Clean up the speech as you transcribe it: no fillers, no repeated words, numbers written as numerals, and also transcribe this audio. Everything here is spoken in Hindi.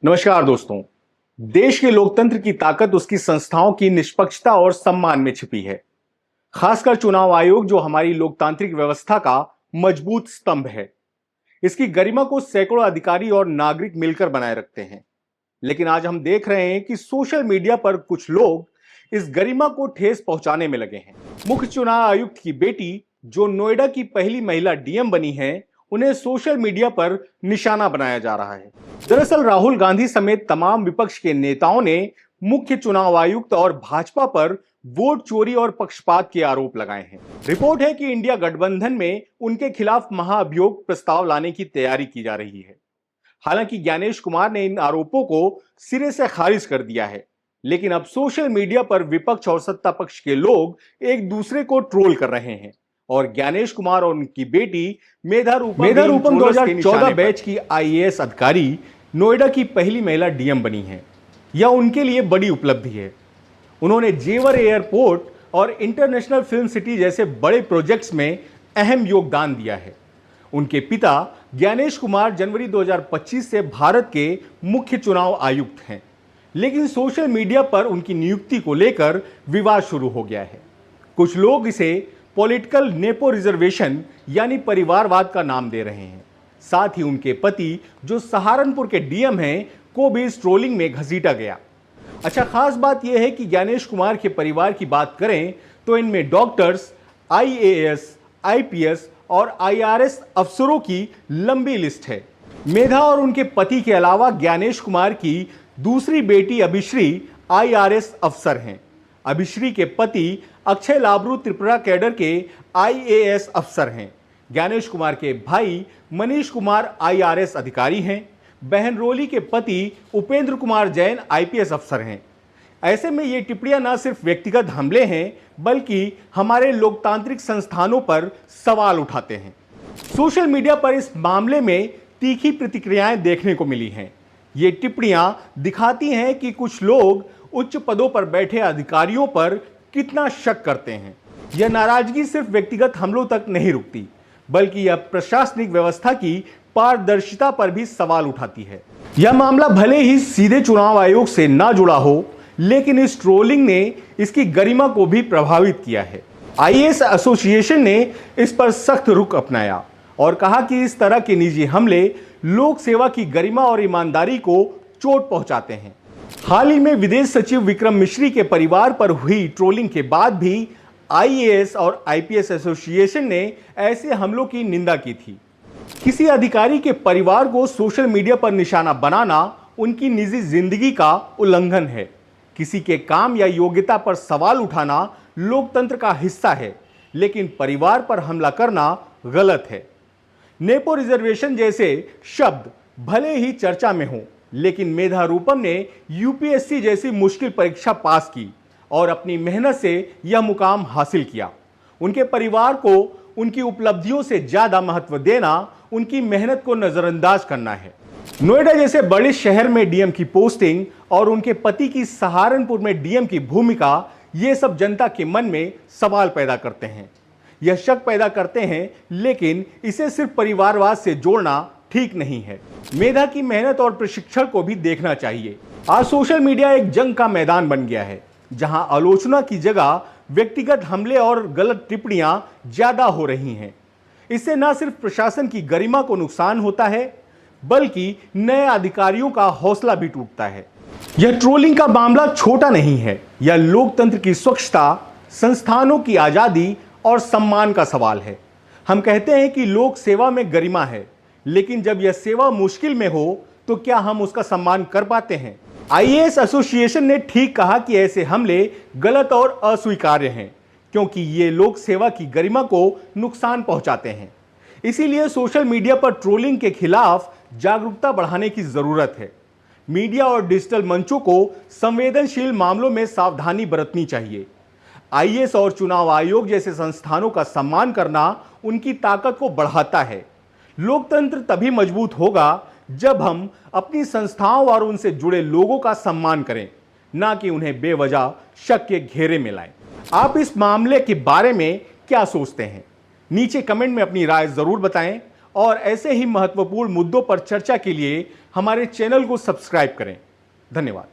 नमस्कार दोस्तों। देश के लोकतंत्र की ताकत उसकी संस्थाओं की निष्पक्षता और सम्मान में छिपी है। खासकर चुनाव आयोग जो हमारी लोकतांत्रिक व्यवस्था का मजबूत स्तंभ है। इसकी गरिमा को सैकड़ों अधिकारी और नागरिक मिलकर बनाए रखते हैं। लेकिन आज हम देख रहे हैं कि सोशल मीडिया पर कुछ लोग इस गरिमा को ठेस पहुंचाने में लगे हैं। मुख्य चुनाव आयुक्त की बेटी जो नोएडा की पहली महिला डीएम बनी है, उन्हें सोशल मीडिया पर निशाना बनाया जा रहा है। दरअसल राहुल गांधी समेत तमाम विपक्ष के नेताओं ने मुख्य चुनाव आयुक्त और भाजपा पर वोट चोरी और पक्षपात के आरोप लगाए हैं। रिपोर्ट है कि इंडिया गठबंधन में उनके खिलाफ महाअभियोग प्रस्ताव लाने की तैयारी की जा रही है। हालांकि ज्ञानेश कुमार ने इन आरोपों को सिरे से खारिज कर दिया है, लेकिन अब सोशल मीडिया पर विपक्ष और सत्ता पक्ष के लोग एक दूसरे को ट्रोल कर रहे हैं और ज्ञानेश कुमार और उनकी बेटी मेधा रूपम 2014 बैच की आईएएस अधिकारी नोएडा की पहली महिला डीएम बनी है। यह उनके लिए बड़ी उपलब्धि है। उन्होंने जेवर एयरपोर्ट और इंटरनेशनल फिल्म सिटी जैसे बड़े प्रोजेक्ट्स में अहम योगदान दिया है। उनके पिता ज्ञानेश कुमार जनवरी 2025 से भारत के मुख्य चुनाव आयुक्त हैं, लेकिन सोशल मीडिया पर उनकी नियुक्ति को लेकर विवाद शुरू हो गया है। कुछ लोग इसे पॉलिटिकल नेपो रिजर्वेशन यानी परिवारवाद का नाम दे रहे हैं। साथ ही उनके पति जो सहारनपुर के डीएम हैं को भी इस ट्रोलिंग में घसीटा गया। अच्छा, खास बात यह है कि ज्ञानेश कुमार के परिवार की बात करें तो इनमें डॉक्टर्स, आईएएस, आईपीएस और आईआरएस अफसरों की लंबी लिस्ट है। मेधा और उनके पति के अलावा ज्ञानेश कुमार की दूसरी बेटी अभिश्री आईआरएस अफसर हैं। अभिश्री के पति अक्षय लाबरू त्रिपुरा कैडर के आईएएस अफसर हैं। ज्ञानेश कुमार के भाई मनीष कुमार आईआरएस अधिकारी हैं। बहन रोली के पति उपेंद्र कुमार जैन आईपीएस अफसर हैं। ऐसे में ये टिप्पणियां न सिर्फ व्यक्तिगत हमले हैं, बल्कि हमारे लोकतांत्रिक संस्थानों पर सवाल उठाते हैं। सोशल मीडिया पर इस मामले में तीखी प्रतिक्रियाएं देखने को मिली हैं। ये टिप्पणियां दिखाती हैं कि कुछ लोग उच्च पदों पर बैठे अधिकारियों पर कितना शक करते हैं। यह नाराजगी सिर्फ व्यक्तिगत हमलों तक नहीं रुकती, बल्कि यह प्रशासनिक व्यवस्था की पारदर्शिता पर भी सवाल उठाती है। यह मामला भले ही सीधे चुनाव आयोग से ना जुड़ा हो, लेकिन इस ट्रोलिंग ने इसकी गरिमा को भी प्रभावित किया है। आईएएस एसोसिएशन ने इस पर सख्त रुख अपनाया और कहा कि इस तरह के निजी हमले लोक सेवा की गरिमा और ईमानदारी को चोट पहुंचाते हैं। हाल ही में विदेश सचिव विक्रम मिश्री के परिवार पर हुई ट्रोलिंग के बाद भी आईएएस और आईपीएस एसोसिएशन ने ऐसे हमलों की निंदा की थी। किसी अधिकारी के परिवार को सोशल मीडिया पर निशाना बनाना उनकी निजी जिंदगी का उल्लंघन है। किसी के काम या योग्यता पर सवाल उठाना लोकतंत्र का हिस्सा है, लेकिन परिवार पर हमला करना गलत है। नेपो रिजर्वेशन जैसे शब्द भले ही चर्चा में हो, लेकिन मेधा रूपम ने यूपीएससी जैसी मुश्किल परीक्षा पास की और अपनी मेहनत से यह मुकाम हासिल किया। उनके परिवार को उनकी उपलब्धियों से ज्यादा महत्व देना उनकी मेहनत को नजरअंदाज करना है। नोएडा जैसे बड़े शहर में डीएम की पोस्टिंग और उनके पति की सहारनपुर में डीएम की भूमिका, ये सब जनता के मन में सवाल पैदा करते हैं, यह शक पैदा करते हैं, लेकिन इसे सिर्फ परिवारवाद से जोड़ना ठीक नहीं है। मेधा की मेहनत और प्रशिक्षण को भी देखना चाहिए। आज सोशल मीडिया एक जंग का मैदान बन गया है, जहां आलोचना की जगह व्यक्तिगत हमले और गलत टिप्पणियां ज्यादा हो रही हैं। इससे न सिर्फ प्रशासन की गरिमा को नुकसान होता है, बल्कि नए अधिकारियों का हौसला भी टूटता है। यह ट्रोलिंग का मामला छोटा नहीं है, यह लोकतंत्र की स्वच्छता, संस्थानों की आजादी और सम्मान का सवाल है। हम कहते हैं कि लोक सेवा में गरिमा है, लेकिन जब यह सेवा मुश्किल में हो तो क्या हम उसका सम्मान कर पाते हैं? आईएएस एसोसिएशन ने ठीक कहा कि ऐसे हमले गलत और अस्वीकार्य हैं, क्योंकि ये लोक सेवा की गरिमा को नुकसान पहुंचाते हैं। इसीलिए सोशल मीडिया पर ट्रोलिंग के खिलाफ जागरूकता बढ़ाने की जरूरत है। मीडिया और डिजिटल मंचों को संवेदनशील मामलों में सावधानी बरतनी चाहिए। आईएएस और चुनाव आयोग जैसे संस्थानों का सम्मान करना उनकी ताकत को बढ़ाता है। लोकतंत्र तभी मजबूत होगा जब हम अपनी संस्थाओं और उनसे जुड़े लोगों का सम्मान करें, ना कि उन्हें बेवजह शक के घेरे में लाएं। आप इस मामले के बारे में क्या सोचते हैं? नीचे कमेंट में अपनी राय जरूर बताएं और ऐसे ही महत्वपूर्ण मुद्दों पर चर्चा के लिए हमारे चैनल को सब्सक्राइब करें। धन्यवाद।